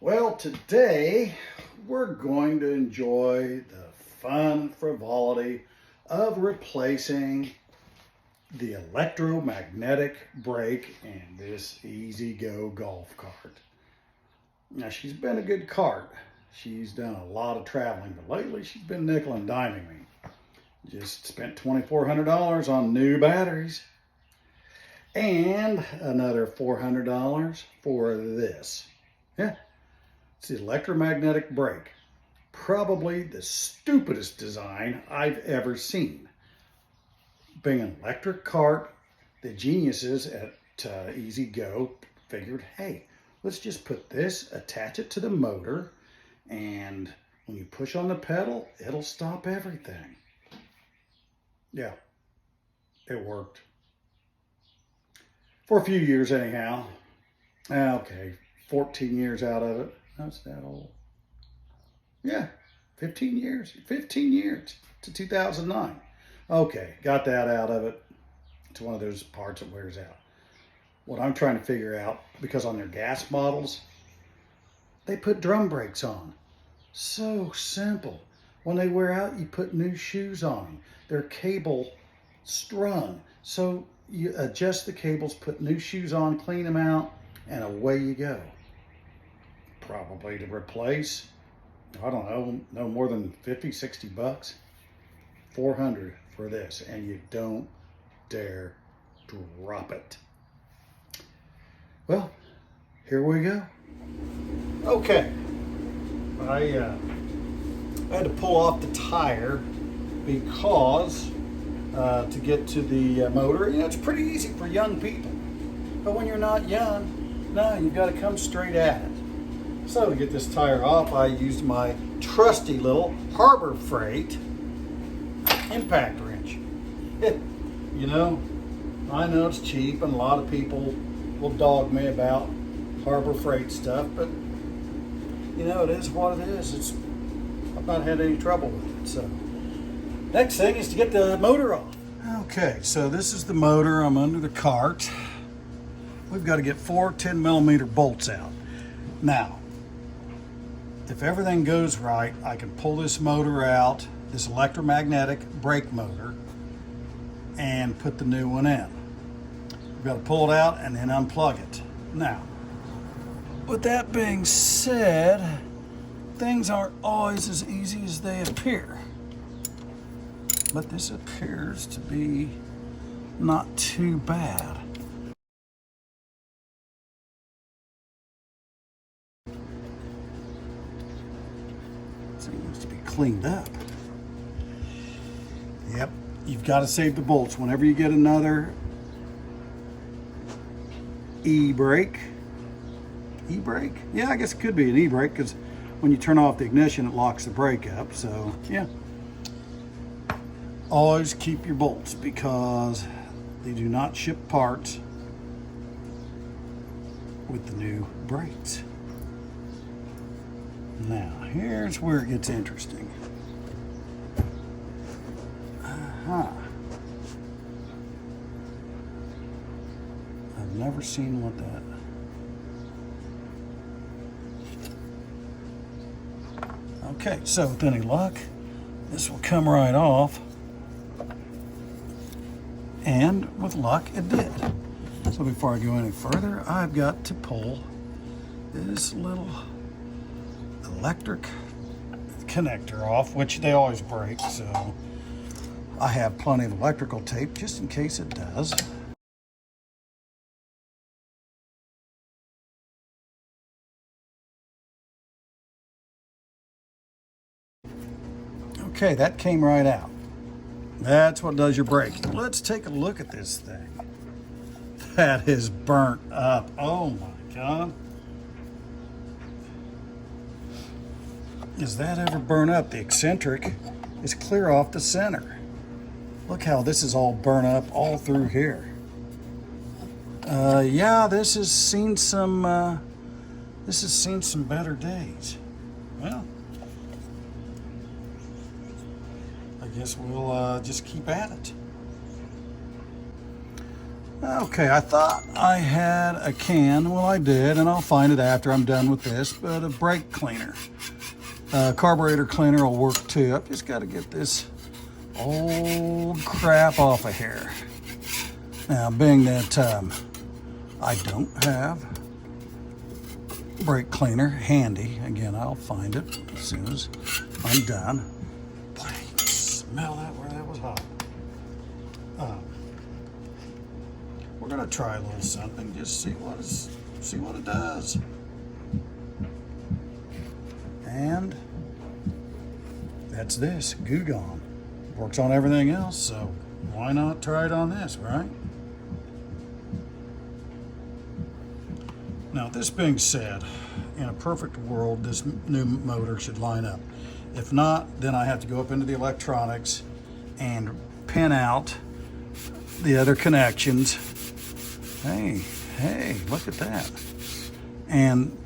Well, today we're going to enjoy the fun frivolity of replacing the electromagnetic brake in this E-Z-GO golf cart. Now, she's been a good cart. She's done a lot of traveling, but lately she's been nickel and diming me. Just spent $2,400 on new batteries and another $400 for this. Yeah. It's the electromagnetic brake. Probably the stupidest design I've ever seen. Being an electric cart, the geniuses at E-Z-GO figured, hey, let's just put this, attach it to the motor, and when you push on the pedal, it'll stop everything. Yeah, it worked. For a few years anyhow. Okay, 14 years out of it. That's that old. Yeah, 15 years. 15 years to 2009. Okay, got that out of it. It's one of those parts that wears out. What I'm trying to figure out, because on their gas models, they put drum brakes on. So simple. When they wear out, you put new shoes on them. They're cable strung. So you adjust the cables, put new shoes on, clean them out, and away you go. Probably to replace, I don't know, no more than 50, 60 bucks. 400 for this, and you don't dare drop it. Well, here we go. Okay, I had to pull off the tire because to get to the motor, it's pretty easy for young people. But when you're not young, no, you've got to come straight at it. So to get this tire off, I used my trusty little Harbor Freight impact wrench. You know, I know it's cheap and a lot of people will dog me about Harbor Freight stuff, but you know, it is what it is. I've not had any trouble with it. So next thing is to get the motor off. Okay, so this is the motor. I'm under the cart. We've got to get 4 10mm bolts out. Now, if everything goes right, I can pull this motor out, this electromagnetic brake motor, and put the new one in. We've got to pull it out and then unplug it. Now, with that being said, things aren't always as easy as they appear. But this appears to be not too bad. Seems to be cleaned up. Yep, you've got to save the bolts. Whenever you get another e-brake, yeah, I guess it could be an e-brake because when you turn off the ignition, it locks the brake up. So yeah, always keep your bolts because they do not ship parts with the new brakes. Now, here's where it gets interesting. I've never seen what that... Okay, so with any luck, this will come right off. And with luck, it did. So before I go any further, I've got to pull this little electric connector off, which they always break, so I have plenty of electrical tape just in case it does. Okay, that came right out. That's what does your braking. Let's take a look at this thing. That is burnt up. Oh my God. Is that ever burnt up? The eccentric is clear off the center. Look how this is all burnt up all through here. Yeah, this has seen some better days. Well, I guess we'll just keep at it. Okay, I thought I had a can. Well, I did, and I'll find it after I'm done with this, but a brake cleaner. Carburetor cleaner will work too. I've just got to get this old crap off of here. Now, being that I don't have brake cleaner handy, again, I'll find it as soon as I'm done. Boy, smell that where that was hot. We're gonna try a little something, just see what it does. And that's this, Goo Gone. Works on everything else, so why not try it on this, right? Now, this being said, in a perfect world, this new motor should line up. If not, then I have to go up into the electronics and pin out the other connections. Hey, look at that. And,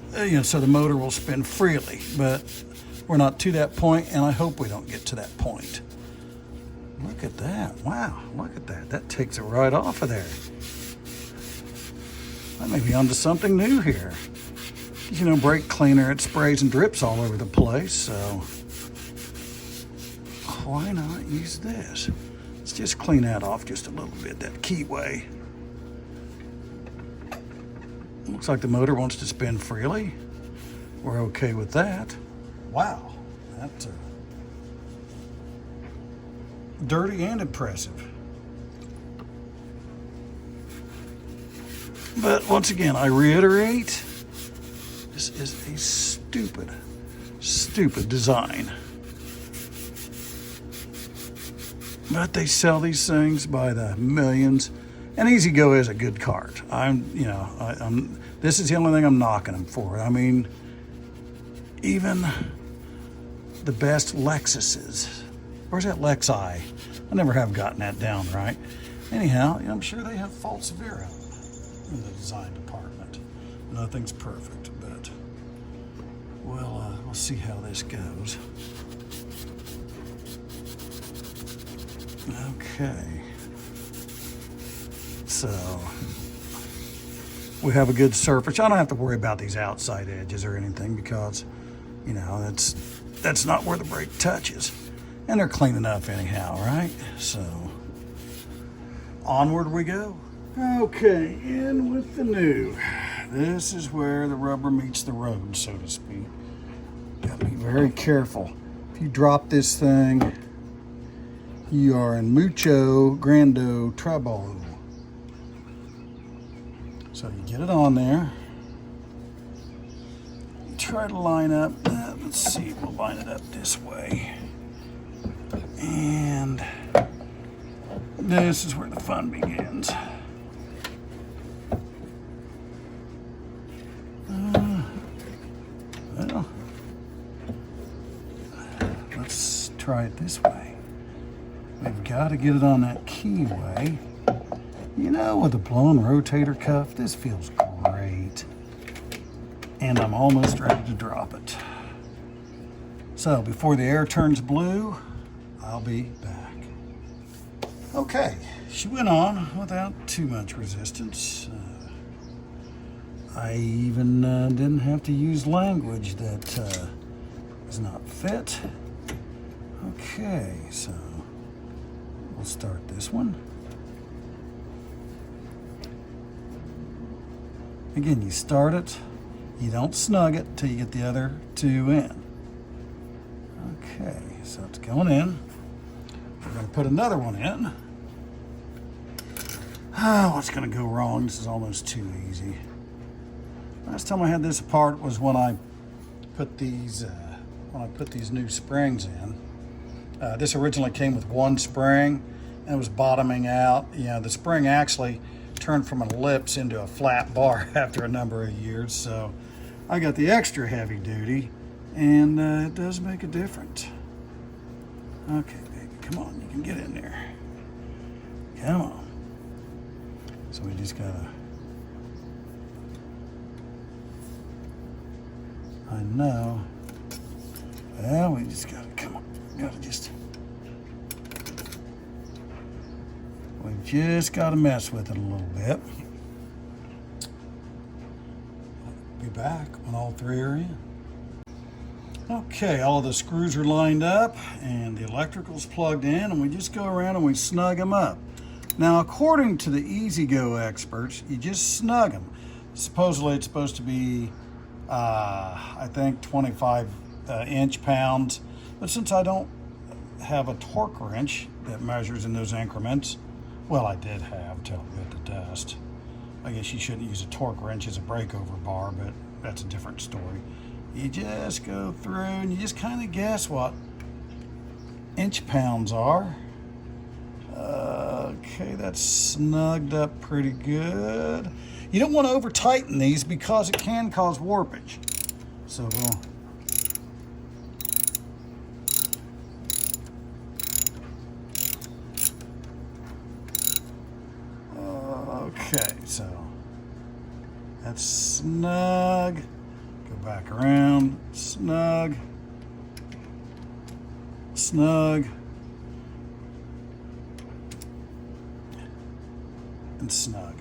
so the motor will spin freely, but we're not to that point, and I hope we don't get to that point. Look at that. Wow, look at that. That takes it right off of there. I may be onto something new here. Brake cleaner, it sprays and drips all over the place, so why not use this? Let's just clean that off just a little bit, that keyway. Looks like the motor wants to spin freely. We're okay with that. Wow, that's dirty and impressive. But once again, I reiterate, this is a stupid design. But they sell these things by the millions, and Easy Go is a good cart. This is the only thing I'm knocking them for. I mean, even the best Lexuses, where's that Lexi? I never have gotten that down right. Anyhow, I'm sure they have faults severe in the design department. Nothing's perfect, but we'll see how this goes. Okay, so we have a good surface. I don't have to worry about these outside edges or anything because, that's not where the brake touches. And they're clean enough anyhow, right? So, onward we go. Okay, in with the new. This is where the rubber meets the road, so to speak. Gotta be very careful. If you drop this thing, you are in mucho grande trouble. So you get it on there. Try to line up. Let's see, we'll line it up this way. And this is where the fun begins. Well, let's try it this way. We've got to get it on that keyway. With a blown rotator cuff, this feels great. And I'm almost ready to drop it. So before the air turns blue, I'll be back. Okay, she went on without too much resistance. I even didn't have to use language that is not fit. Okay, so we'll start this one. Again, you start it, you don't snug it till you get the other two in. Okay, so it's going in. We're going to put another one in. What's going to go wrong? This is almost too easy. Last time I had this apart was when I put these new springs in. This originally came with one spring and it was bottoming out. The spring actually turned from an ellipse into a flat bar after a number of years. So I got the extra heavy duty, and it does make a difference. Okay, baby, come on, you can get in there. Come on. So we just gotta, I know. Well, we just gotta, come on, we just got to mess with it a little bit. Be back when all three are in. Okay, all the screws are lined up and the electrical's plugged in, and we just go around and we snug them up. Now, according to the E-Z-GO experts, you just snug them. Supposedly it's supposed to be, I think, 25 inch-pounds, but since I don't have a torque wrench that measures in those increments, well, I did have till I got the dust. I guess you shouldn't use a torque wrench as a breakover bar, but that's a different story. You just go through and you just kind of guess what inch-pounds are. Okay, that's snugged up pretty good. You don't want to over tighten these because it can cause warpage. So okay, so that's snug. Go back around, snug, snug, and snug.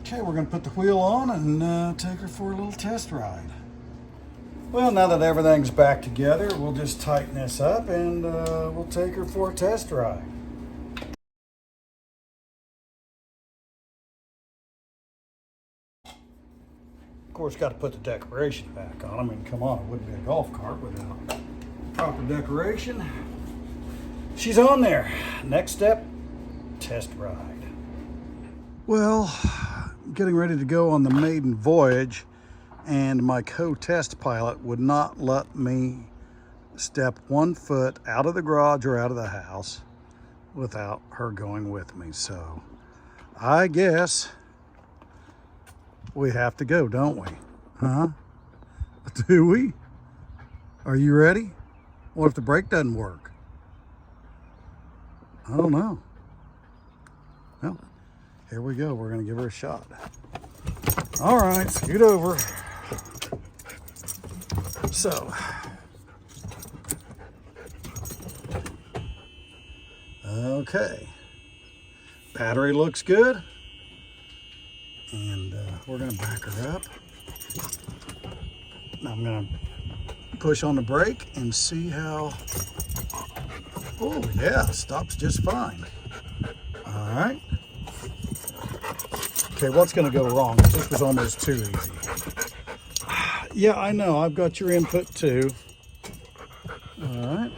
Okay, we're going to put the wheel on and take her for a little test ride. Well, now that everything's back together, we'll just tighten this up and we'll take her for a test ride. Of course, got to put the decoration back on. I mean, come on, it wouldn't be a golf cart without proper decoration. She's on there. Next step, test ride. Well, getting ready to go on the maiden voyage, and my co-test pilot would not let me step 1 foot out of the garage or out of the house without her going with me. So I guess we have to go, don't we? Huh? Do we? Are you ready? What if the brake doesn't work? I don't know. Well, here we go. We're going to give her a shot. All right, scoot over. So, okay. Battery looks good. And we're going to back her up. Now I'm going to push on the brake and see how... Oh, yeah, stops just fine. All right. Okay, what's going to go wrong? This was almost too easy. Yeah, I know. I've got your input too. All right.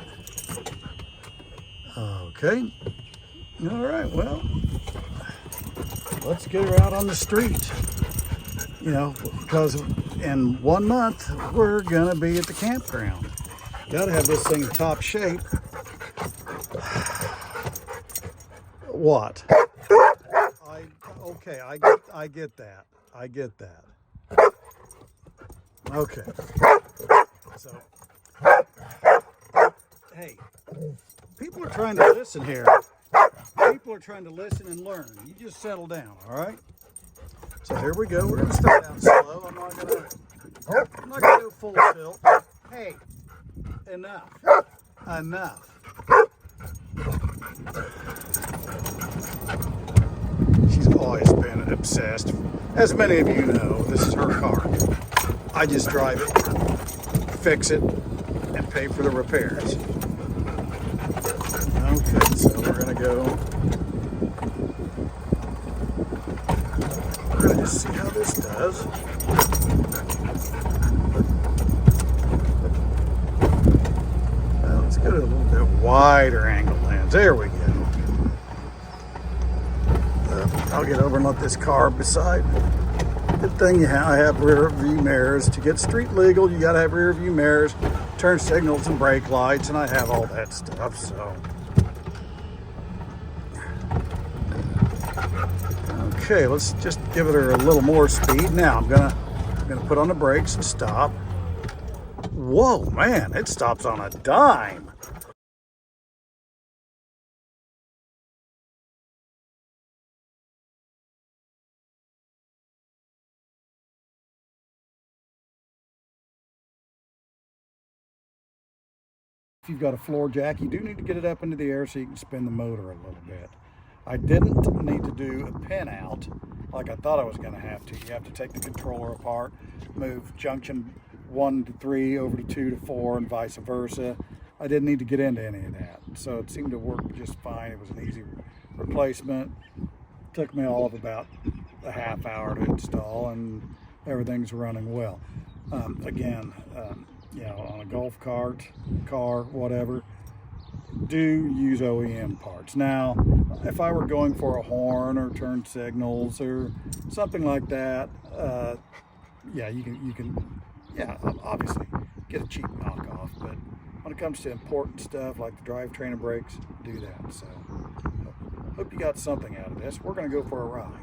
Okay. All right, well, let's get her out on the street. You know, because in 1 month, we're going to be at the campground. Got to have this thing in top shape. What? Okay, I get that. I get that. Okay. So, hey, people are trying to listen here. People are trying to listen and learn. You just settle down, all right? So here we go. We're going to start out slow. I'm not going to go full tilt. Hey, enough. Enough. She's always been obsessed. As many of you know, this is her car. I just drive it, fix it, and pay for the repairs. Okay, so we're going to go. We're going to just see how this does. Well, let's go to a little bit wider angle lens. There we go. I'll get over and let this car beside me. Good thing I have rear view mirrors. To get street legal, you got to have rear view mirrors, turn signals and brake lights, and I have all that stuff. So, okay, let's just give it her a little more speed. Now I'm gonna put on the brakes and stop. Whoa, man, it stops on a dime. if you've got a floor jack, you do need to get it up into the air so you can spin the motor a little bit. I didn't need to do a pin out like I thought I was going to have to. You have to take the controller apart, move junction 1 to 3 over to 2 to 4 and vice versa. I didn't need to get into any of that. So it seemed to work just fine. It was an easy replacement. Took me all of about a half hour to install, and everything's running well. Again, you know, on a golf cart, car, whatever, do use OEM parts. Now, if I were going for a horn or turn signals or something like that, yeah, you can, yeah, obviously get a cheap knockoff. But when it comes to important stuff like the drivetrain and brakes, do that. So, hope you got something out of this. We're going to go for a ride.